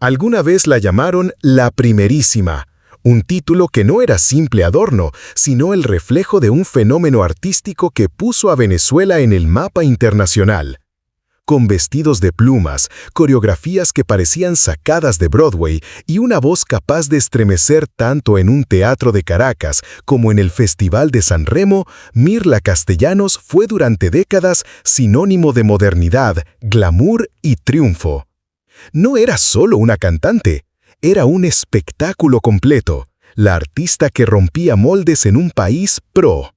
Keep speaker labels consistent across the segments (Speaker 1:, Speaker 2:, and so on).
Speaker 1: Alguna vez la llamaron la Primerísima, un título que no era simple adorno, sino el reflejo de un fenómeno artístico que puso a Venezuela en el mapa internacional. Con vestidos de plumas, coreografías que parecían sacadas de Broadway y una voz capaz de estremecer tanto en un teatro de Caracas como en el Festival de San Remo, Mirla Castellanos fue durante décadas sinónimo de modernidad, glamour y triunfo. No era solo una cantante, era un espectáculo completo, la artista que rompía moldes en un país pro.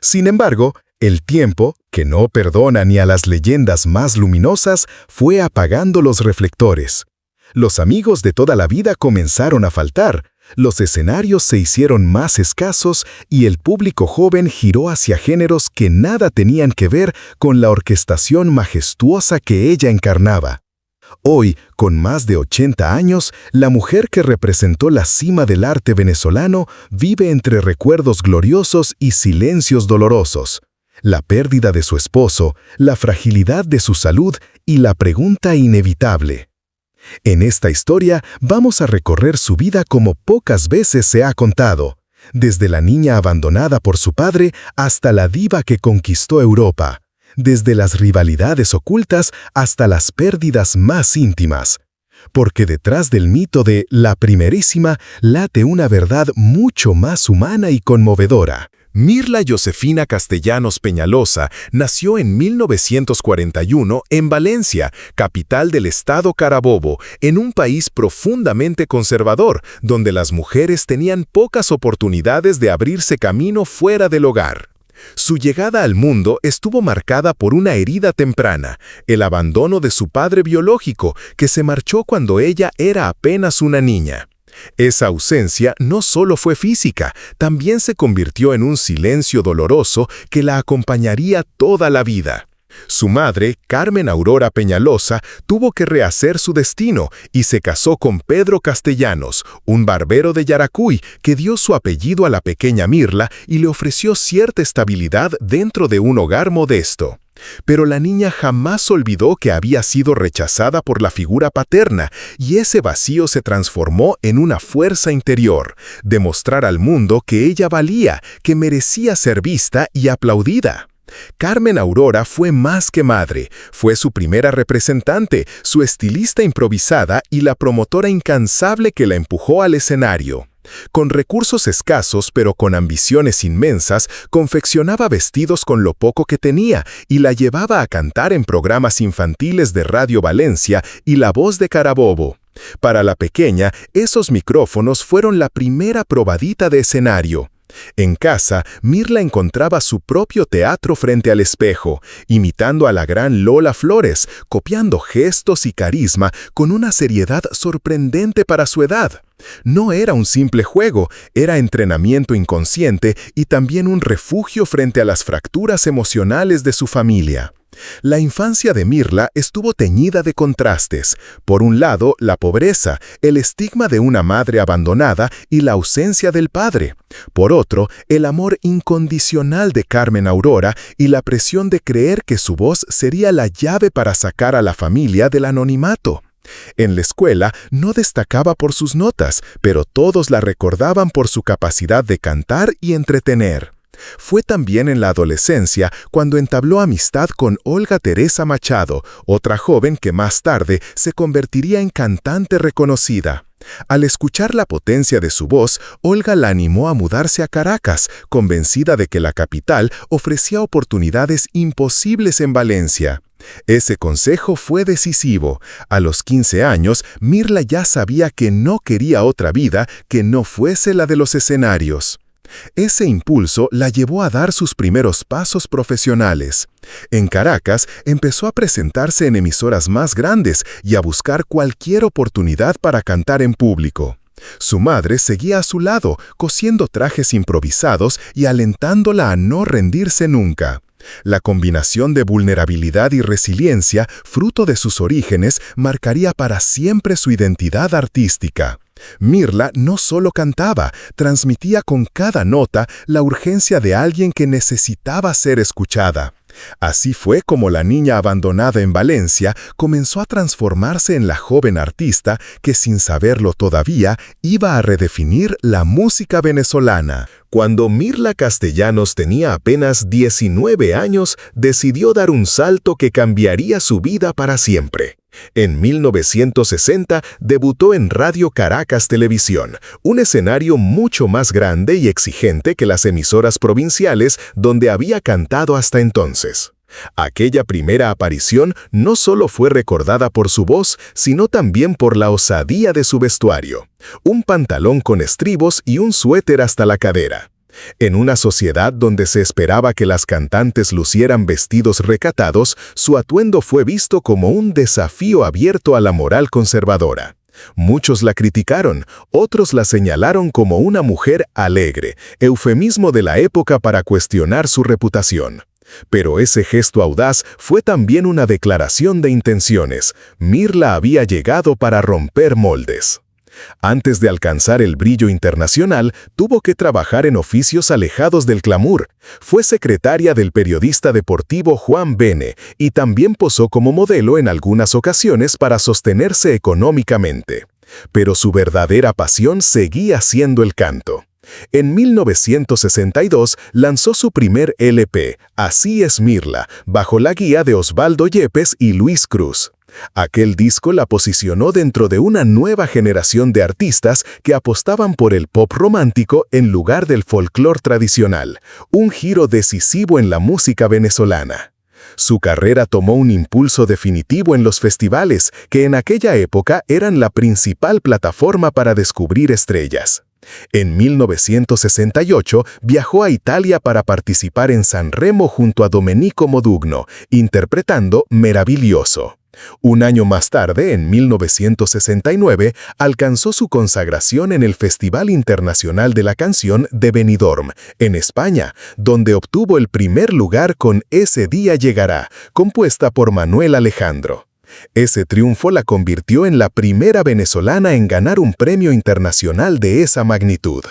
Speaker 1: Sin embargo, el tiempo, que no perdona ni a las leyendas más luminosas, fue apagando los reflectores. Los amigos de toda la vida comenzaron a faltar, los escenarios se hicieron más escasos y el público joven giró hacia géneros que nada tenían que ver con la orquestación majestuosa que ella encarnaba. Hoy, con más de 80 años, la mujer que representó la cima del arte venezolano vive entre recuerdos gloriosos y silencios dolorosos. La pérdida de su esposo, la fragilidad de su salud y la pregunta inevitable. En esta historia vamos a recorrer su vida como pocas veces se ha contado, desde la niña abandonada por su padre hasta la diva que conquistó Europa, desde las rivalidades ocultas hasta las pérdidas más íntimas. Porque detrás del mito de la Primerísima late una verdad mucho más humana y conmovedora. Mirla Josefina Castellanos Peñalosa nació en 1941 en Valencia, capital del estado Carabobo, en un país profundamente conservador, donde las mujeres tenían pocas oportunidades de abrirse camino fuera del hogar. Su llegada al mundo estuvo marcada por una herida temprana, el abandono de su padre biológico, que se marchó cuando ella era apenas una niña. Esa ausencia no solo fue física, también se convirtió en un silencio doloroso que la acompañaría toda la vida. Su madre, Carmen Aurora Peñalosa, tuvo que rehacer su destino y se casó con Pedro Castellanos, un barbero de Yaracuy, que dio su apellido a la pequeña Mirla y le ofreció cierta estabilidad dentro de un hogar modesto. Pero la niña jamás olvidó que había sido rechazada por la figura paterna y ese vacío se transformó en una fuerza interior, demostrar al mundo que ella valía, que merecía ser vista y aplaudida. Carmen Aurora fue más que madre, fue su primera representante, su estilista improvisada y la promotora incansable que la empujó al escenario. Con recursos escasos pero con ambiciones inmensas, confeccionaba vestidos con lo poco que tenía y la llevaba a cantar en programas infantiles de Radio Valencia y La Voz de Carabobo. Para la pequeña, esos micrófonos fueron la primera probadita de escenario. En casa, Mirla encontraba su propio teatro frente al espejo, imitando a la gran Lola Flores, copiando gestos y carisma con una seriedad sorprendente para su edad. No era un simple juego, era entrenamiento inconsciente y también un refugio frente a las fracturas emocionales de su familia. La infancia de Mirla estuvo teñida de contrastes. Por un lado, la pobreza, el estigma de una madre abandonada y la ausencia del padre. Por otro, el amor incondicional de Carmen Aurora y la presión de creer que su voz sería la llave para sacar a la familia del anonimato. En la escuela no destacaba por sus notas, pero todos la recordaban por su capacidad de cantar y entretener. Fue también en la adolescencia cuando entabló amistad con Olga Teresa Machado, otra joven que más tarde se convertiría en cantante reconocida. Al escuchar la potencia de su voz, Olga la animó a mudarse a Caracas, convencida de que la capital ofrecía oportunidades imposibles en Valencia. Ese consejo fue decisivo. A los 15 años, Mirla ya sabía que no quería otra vida que no fuese la de los escenarios. Ese impulso la llevó a dar sus primeros pasos profesionales. En Caracas empezó a presentarse en emisoras más grandes y a buscar cualquier oportunidad para cantar en público. Su madre seguía a su lado, cosiendo trajes improvisados y alentándola a no rendirse nunca. La combinación de vulnerabilidad y resiliencia, fruto de sus orígenes, marcaría para siempre su identidad artística. Mirla no solo cantaba, transmitía con cada nota la urgencia de alguien que necesitaba ser escuchada. Así fue como la niña abandonada en Valencia comenzó a transformarse en la joven artista que, sin saberlo todavía, iba a redefinir la música venezolana. Cuando Mirla Castellanos tenía apenas 19 años, decidió dar un salto que cambiaría su vida para siempre. En 1960 debutó en Radio Caracas Televisión, un escenario mucho más grande y exigente que las emisoras provinciales donde había cantado hasta entonces. Aquella primera aparición no solo fue recordada por su voz, sino también por la osadía de su vestuario: un pantalón con estribos y un suéter hasta la cadera. En una sociedad donde se esperaba que las cantantes lucieran vestidos recatados, su atuendo fue visto como un desafío abierto a la moral conservadora. Muchos la criticaron, otros la señalaron como una mujer alegre, eufemismo de la época para cuestionar su reputación. Pero ese gesto audaz fue también una declaración de intenciones. Mirla había llegado para romper moldes. Antes de alcanzar el brillo internacional, tuvo que trabajar en oficios alejados del glamour. Fue secretaria del periodista deportivo Juan Bene y también posó como modelo en algunas ocasiones para sostenerse económicamente. Pero su verdadera pasión seguía siendo el canto. En 1962 lanzó su primer LP, Así es Mirla, bajo la guía de Osvaldo Yepes y Luis Cruz. Aquel disco la posicionó dentro de una nueva generación de artistas que apostaban por el pop romántico en lugar del folclore tradicional, un giro decisivo en la música venezolana. Su carrera tomó un impulso definitivo en los festivales, que en aquella época eran la principal plataforma para descubrir estrellas. En 1968 viajó a Italia para participar en Sanremo junto a Domenico Modugno, interpretando Meraviglioso. Un año más tarde, en 1969, alcanzó su consagración en el Festival Internacional de la Canción de Benidorm, en España, donde obtuvo el primer lugar con Ese día llegará, compuesta por Manuel Alejandro. Ese triunfo la convirtió en la primera venezolana en ganar un premio internacional de esa magnitud.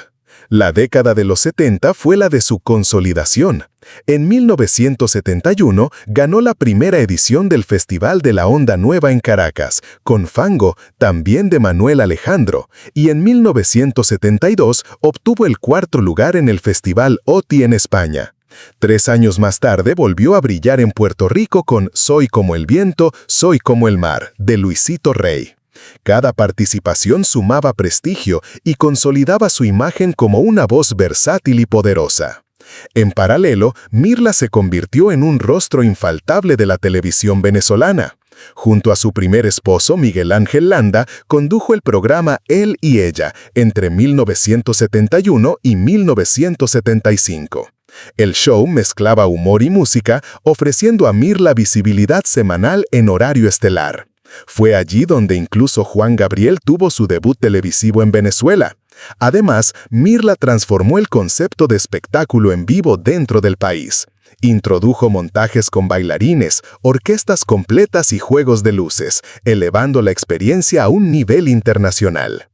Speaker 1: La década de los 70 fue la de su consolidación. En 1971 ganó la primera edición del Festival de la Onda Nueva en Caracas, con Fango, también de Manuel Alejandro, y en 1972 obtuvo el cuarto lugar en el Festival OTI en España. 3 años más tarde volvió a brillar en Puerto Rico con Soy como el viento, soy como el mar, de Luisito Rey. Cada participación sumaba prestigio y consolidaba su imagen como una voz versátil y poderosa. En paralelo, Mirla se convirtió en un rostro infaltable de la televisión venezolana. Junto a su primer esposo, Miguel Ángel Landa, condujo el programa Él y Ella entre 1971 y 1975. El show mezclaba humor y música, ofreciendo a Mirla visibilidad semanal en horario estelar. Fue allí donde incluso Juan Gabriel tuvo su debut televisivo en Venezuela. Además, Mirla transformó el concepto de espectáculo en vivo dentro del país. Introdujo montajes con bailarines, orquestas completas y juegos de luces, elevando la experiencia a un nivel internacional.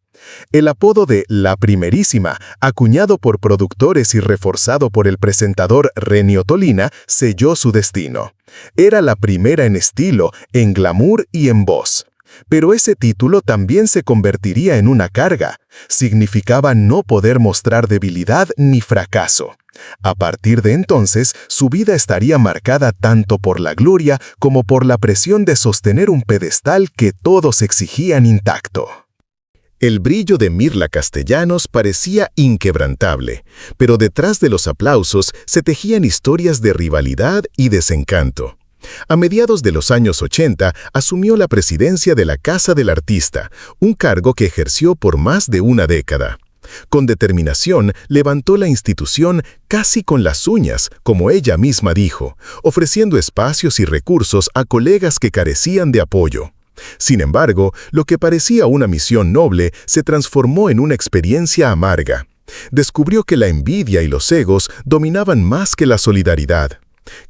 Speaker 1: El apodo de La Primerísima, acuñado por productores y reforzado por el presentador Renio Tolina, selló su destino. Era la primera en estilo, en glamour y en voz. Pero ese título también se convertiría en una carga. Significaba no poder mostrar debilidad ni fracaso. A partir de entonces, su vida estaría marcada tanto por la gloria como por la presión de sostener un pedestal que todos exigían intacto. El brillo de Mirla Castellanos parecía inquebrantable, pero detrás de los aplausos se tejían historias de rivalidad y desencanto. A mediados de los años 80 asumió la presidencia de la Casa del Artista, un cargo que ejerció por más de una década. Con determinación levantó la institución casi con las uñas, como ella misma dijo, ofreciendo espacios y recursos a colegas que carecían de apoyo. Sin embargo, lo que parecía una misión noble se transformó en una experiencia amarga. Descubrió que la envidia y los egos dominaban más que la solidaridad.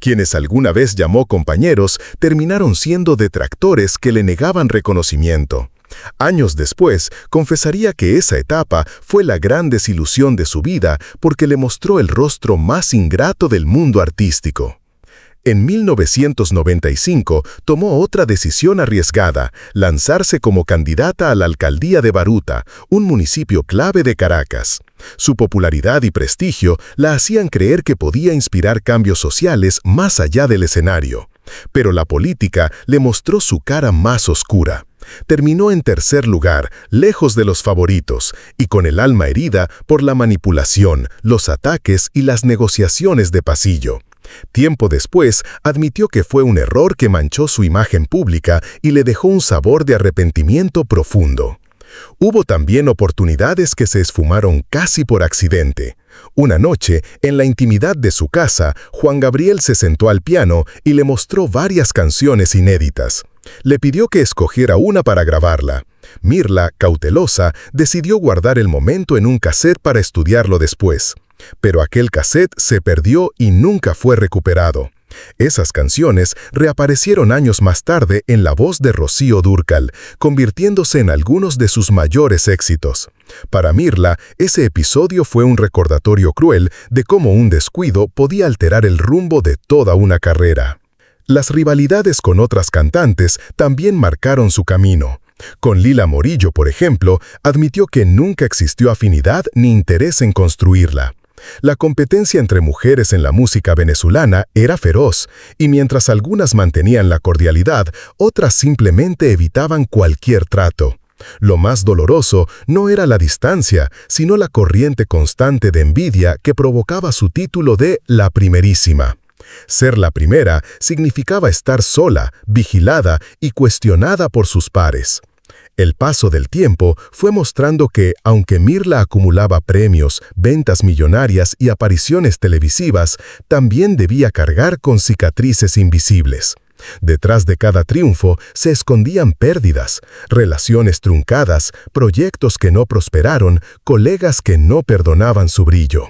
Speaker 1: Quienes alguna vez llamó compañeros terminaron siendo detractores que le negaban reconocimiento. Años después, confesaría que esa etapa fue la gran desilusión de su vida porque le mostró el rostro más ingrato del mundo artístico. En 1995 tomó otra decisión arriesgada, lanzarse como candidata a la alcaldía de Baruta, un municipio clave de Caracas. Su popularidad y prestigio la hacían creer que podía inspirar cambios sociales más allá del escenario. Pero la política le mostró su cara más oscura. Terminó en tercer lugar, lejos de los favoritos, y con el alma herida por la manipulación, los ataques y las negociaciones de pasillo. Tiempo después, admitió que fue un error que manchó su imagen pública y le dejó un sabor de arrepentimiento profundo. Hubo también oportunidades que se esfumaron casi por accidente. Una noche, en la intimidad de su casa, Juan Gabriel se sentó al piano y le mostró varias canciones inéditas. Le pidió que escogiera una para grabarla. Mirla, cautelosa, decidió guardar el momento en un cassette para estudiarlo después. Pero aquel cassette se perdió y nunca fue recuperado. Esas canciones reaparecieron años más tarde en la voz de Rocío Dúrcal, convirtiéndose en algunos de sus mayores éxitos. Para Mirla, ese episodio fue un recordatorio cruel de cómo un descuido podía alterar el rumbo de toda una carrera. Las rivalidades con otras cantantes también marcaron su camino. Con Lila Morillo, por ejemplo, admitió que nunca existió afinidad ni interés en construirla. La competencia entre mujeres en la música venezolana era feroz, y mientras algunas mantenían la cordialidad, otras simplemente evitaban cualquier trato. Lo más doloroso no era la distancia, sino la corriente constante de envidia que provocaba su título de La Primerísima. Ser la primera significaba estar sola, vigilada y cuestionada por sus pares. El paso del tiempo fue mostrando que, aunque Mirla acumulaba premios, ventas millonarias y apariciones televisivas, también debía cargar con cicatrices invisibles. Detrás de cada triunfo se escondían pérdidas, relaciones truncadas, proyectos que no prosperaron, colegas que no perdonaban su brillo.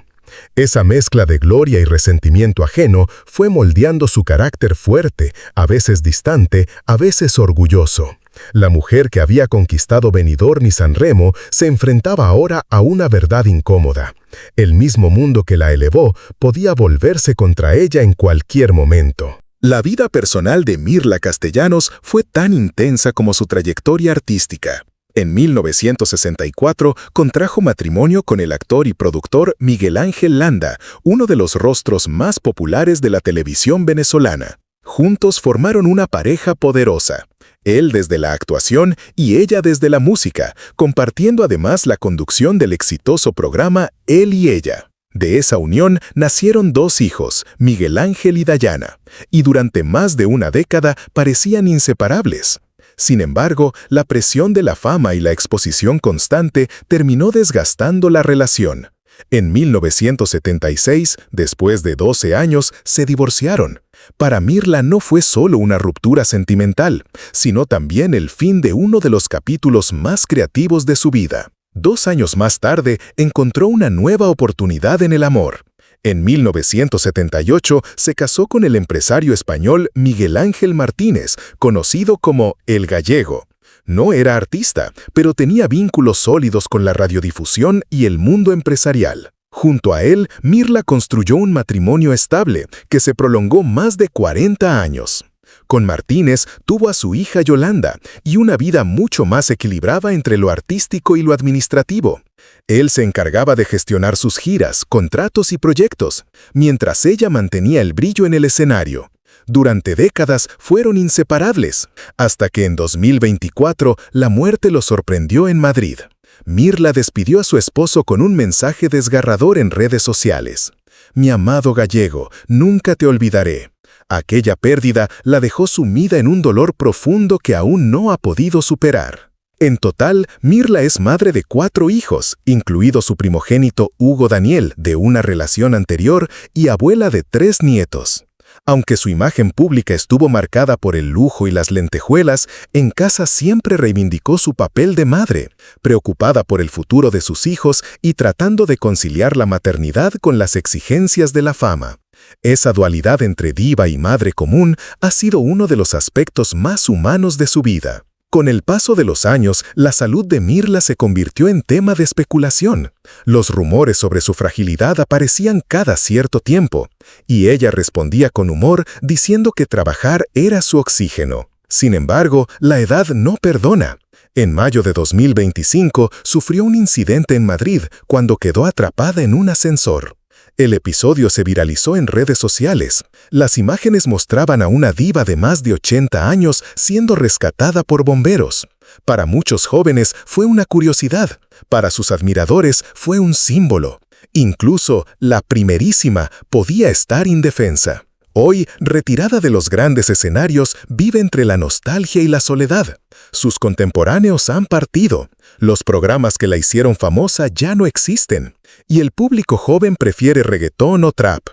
Speaker 1: Esa mezcla de gloria y resentimiento ajeno fue moldeando su carácter fuerte, a veces distante, a veces orgulloso. La mujer que había conquistado Benidorm y San Remo se enfrentaba ahora a una verdad incómoda. El mismo mundo que la elevó podía volverse contra ella en cualquier momento. La vida personal de Mirla Castellanos fue tan intensa como su trayectoria artística. En 1964 contrajo matrimonio con el actor y productor Miguel Ángel Landa, uno de los rostros más populares de la televisión venezolana. Juntos formaron una pareja poderosa. Él desde la actuación y ella desde la música, compartiendo además la conducción del exitoso programa Él y Ella. De esa unión nacieron 2 hijos, Miguel Ángel y Dayana, y durante más de una década parecían inseparables. Sin embargo, la presión de la fama y la exposición constante terminó desgastando la relación. En 1976, después de 12 años, se divorciaron. Para Mirla no fue solo una ruptura sentimental, sino también el fin de uno de los capítulos más creativos de su vida. 2 años más tarde, encontró una nueva oportunidad en el amor. En 1978 se casó con el empresario español Miguel Ángel Martínez, conocido como El Gallego. No era artista, pero tenía vínculos sólidos con la radiodifusión y el mundo empresarial. Junto a él, Mirla construyó un matrimonio estable que se prolongó más de 40 años. Con Martínez tuvo a su hija Yolanda y una vida mucho más equilibrada entre lo artístico y lo administrativo. Él se encargaba de gestionar sus giras, contratos y proyectos, mientras ella mantenía el brillo en el escenario. Durante décadas fueron inseparables, hasta que en 2024 la muerte lo sorprendió en Madrid. Mirla despidió a su esposo con un mensaje desgarrador en redes sociales. «Mi amado Gallego, nunca te olvidaré». Aquella pérdida la dejó sumida en un dolor profundo que aún no ha podido superar. En total, Mirla es madre de 4 hijos, incluido su primogénito Hugo Daniel, de una relación anterior, y abuela de 3 nietos. Aunque su imagen pública estuvo marcada por el lujo y las lentejuelas, en casa siempre reivindicó su papel de madre, preocupada por el futuro de sus hijos y tratando de conciliar la maternidad con las exigencias de la fama. Esa dualidad entre diva y madre común ha sido uno de los aspectos más humanos de su vida. Con el paso de los años, la salud de Mirla se convirtió en tema de especulación. Los rumores sobre su fragilidad aparecían cada cierto tiempo, y ella respondía con humor diciendo que trabajar era su oxígeno. Sin embargo, la edad no perdona. En mayo de 2025 sufrió un incidente en Madrid cuando quedó atrapada en un ascensor. El episodio se viralizó en redes sociales. Las imágenes mostraban a una diva de más de 80 años siendo rescatada por bomberos. Para muchos jóvenes fue una curiosidad, para sus admiradores fue un símbolo. Incluso la primerísima podía estar indefensa. Hoy, retirada de los grandes escenarios, vive entre la nostalgia y la soledad. Sus contemporáneos han partido. Los programas que la hicieron famosa ya no existen. Y el público joven prefiere reggaetón o trap.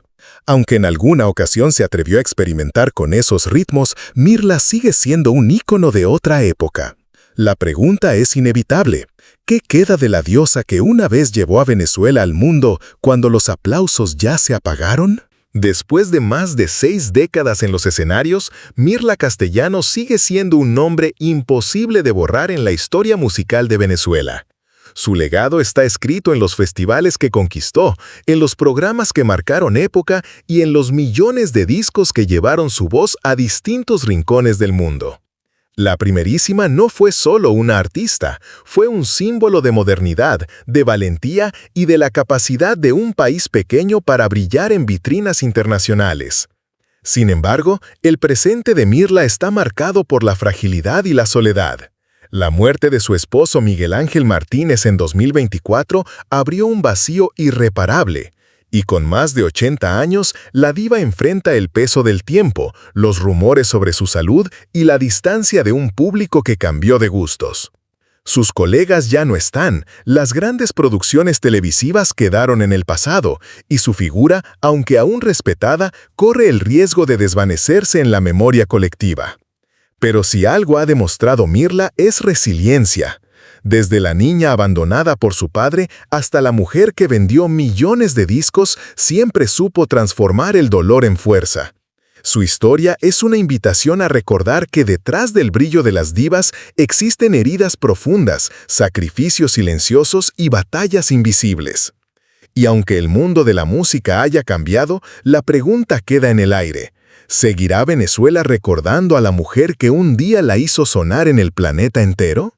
Speaker 1: Aunque en alguna ocasión se atrevió a experimentar con esos ritmos, Mirla sigue siendo un ícono de otra época. La pregunta es inevitable. ¿Qué queda de la diosa que una vez llevó a Venezuela al mundo cuando los aplausos ya se apagaron? Después de más de 6 décadas en los escenarios, Mirla Castellanos sigue siendo un nombre imposible de borrar en la historia musical de Venezuela. Su legado está escrito en los festivales que conquistó, en los programas que marcaron época y en los millones de discos que llevaron su voz a distintos rincones del mundo. La primerísima no fue solo una artista, fue un símbolo de modernidad, de valentía y de la capacidad de un país pequeño para brillar en vitrinas internacionales. Sin embargo, el presente de Mirla está marcado por la fragilidad y la soledad. La muerte de su esposo Miguel Ángel Martínez en 2024 abrió un vacío irreparable. Y con más de 80 años, la diva enfrenta el peso del tiempo, los rumores sobre su salud y la distancia de un público que cambió de gustos. Sus colegas ya no están, las grandes producciones televisivas quedaron en el pasado, y su figura, aunque aún respetada, corre el riesgo de desvanecerse en la memoria colectiva. Pero si algo ha demostrado Mirla es resiliencia. Desde la niña abandonada por su padre hasta la mujer que vendió millones de discos, siempre supo transformar el dolor en fuerza. Su historia es una invitación a recordar que detrás del brillo de las divas existen heridas profundas, sacrificios silenciosos y batallas invisibles. Y aunque el mundo de la música haya cambiado, la pregunta queda en el aire. ¿Seguirá Venezuela recordando a la mujer que un día la hizo sonar en el planeta entero?